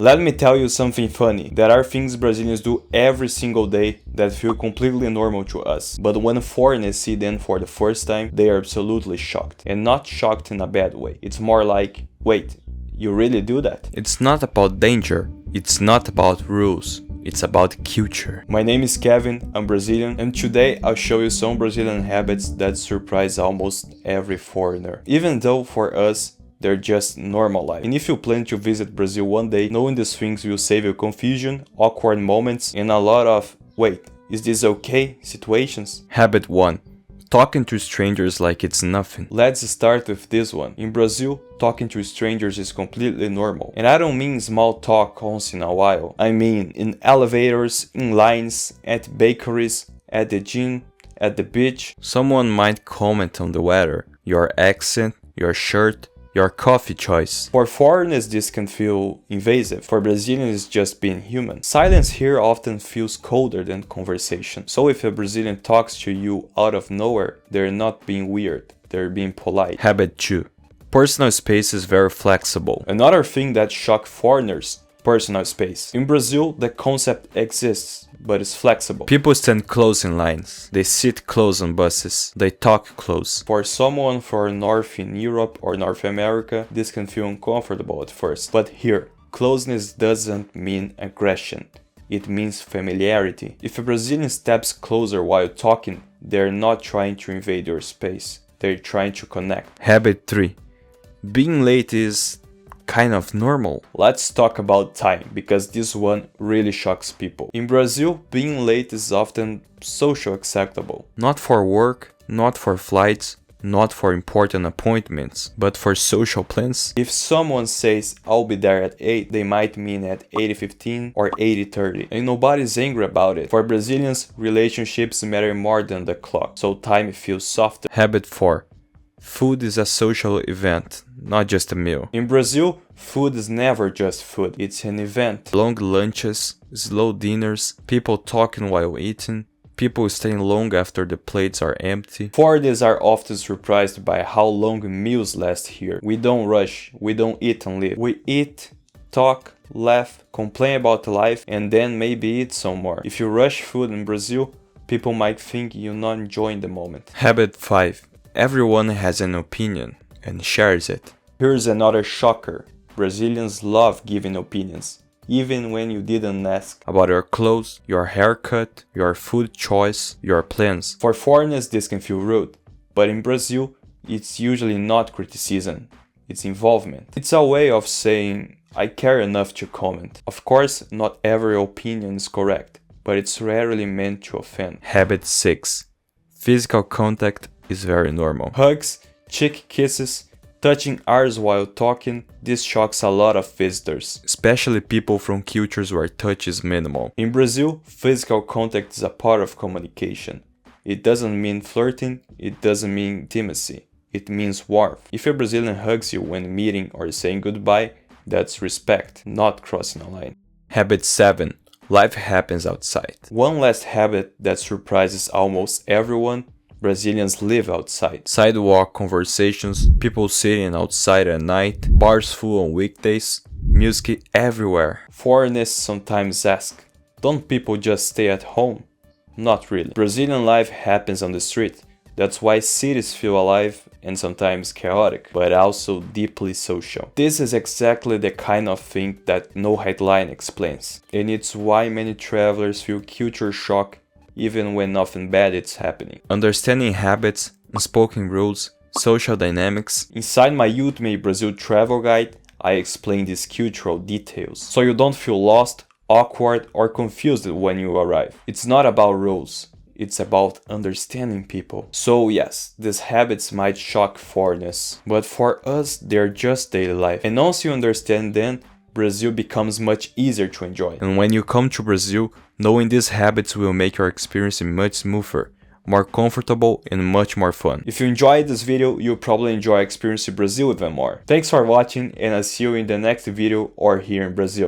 Let me tell you something funny. There are things Brazilians do every single day that feel completely normal to us. But when foreigners see them for the first time, they are absolutely shocked. And not shocked in a bad way. It's more like, wait, you really do that? It's not about danger. It's not about rules. It's about culture. My name is Kevin, I'm Brazilian, and today I'll show you some Brazilian habits that surprise almost every foreigner. Even though for us, they're just normal life. And if you plan to visit Brazil one day, knowing these things will save you confusion, awkward moments, and a lot of, wait, is this okay situations? Habit 1. Talking to strangers like it's nothing. Let's start with this one. In Brazil, talking to strangers is completely normal. And I don't mean small talk once in a while. I mean in elevators, in lines, at bakeries, at the gym, at the beach. Someone might comment on the weather, your accent, your shirt, your coffee choice. For foreigners, this can feel invasive. For Brazilians, it's just being human. Silence here often feels colder than conversation. So if a Brazilian talks to you out of nowhere, they're not being weird, they're being polite. Habit 2. Personal space is very flexible. Another thing that shocks foreigners, personal space. In Brazil, the concept exists, but it's flexible. People stand close in lines. They sit close on buses. They talk close. For someone from North in Europe or North America, this can feel uncomfortable at first. But here, closeness doesn't mean aggression. It means familiarity. If a Brazilian steps closer while talking, they're not trying to invade your space. They're trying to connect. Habit 3. Being late is kind of normal. Let's talk about time, because this one really shocks people. In Brazil, being late is often social acceptable. Not for work, not for flights, not for important appointments, but for social plans. If someone says, I'll be there at 8, they might mean at 8:15 or 8:30. And nobody's angry about it. For Brazilians, relationships matter more than the clock, so time feels softer. Habit 4. Food is a social event, not just a meal. In Brazil, food is never just food, it's an event. Long lunches, slow dinners, people talking while eating, people staying long after the plates are empty. Foreigners are often surprised by how long meals last here. We don't rush, we don't eat and leave. We eat, talk, laugh, complain about life, and then maybe eat some more. If you rush food in Brazil, people might think you're not enjoying the moment. Habit 5. Everyone has an opinion and shares it. Here's another shocker. Brazilians love giving opinions, even when you didn't ask. About your clothes, your haircut, your food choice, your plans. For foreigners, this can feel rude, but in Brazil, it's usually not criticism, it's involvement. It's a way of saying, I care enough to comment. Of course, not every opinion is correct, but it's rarely meant to offend. Habit 6. Physical contact is very normal. Hugs, cheek kisses, touching arms while talking, this shocks a lot of visitors. Especially people from cultures where touch is minimal. In Brazil, physical contact is a part of communication. It doesn't mean flirting, it doesn't mean intimacy, it means warmth. If a Brazilian hugs you when meeting or saying goodbye, that's respect, not crossing a line. Habit 7. Life happens outside. One last habit that surprises almost everyone. Brazilians live outside. Sidewalk conversations, people sitting outside at night, bars full on weekdays, music everywhere. Foreigners sometimes ask, don't people just stay at home? Not really. Brazilian life happens on the street. That's why cities feel alive and sometimes chaotic, but also deeply social. This is exactly the kind of thing that no headline explains. And it's why many travelers feel culture shock even when nothing bad is happening. Understanding habits, unspoken rules, social dynamics. Inside my Ultimate Brazil Travel Guide, I explain these cultural details, so you don't feel lost, awkward, or confused when you arrive. It's not about rules, it's about understanding people. So yes, these habits might shock foreigners, but for us, they're just daily life. And once you understand them, Brazil becomes much easier to enjoy. And when you come to Brazil, knowing these habits will make your experience much smoother, more comfortable, and much more fun. If you enjoyed this video, you'll probably enjoy experiencing Brazil even more. Thanks for watching, and I'll see you in the next video or here in Brazil.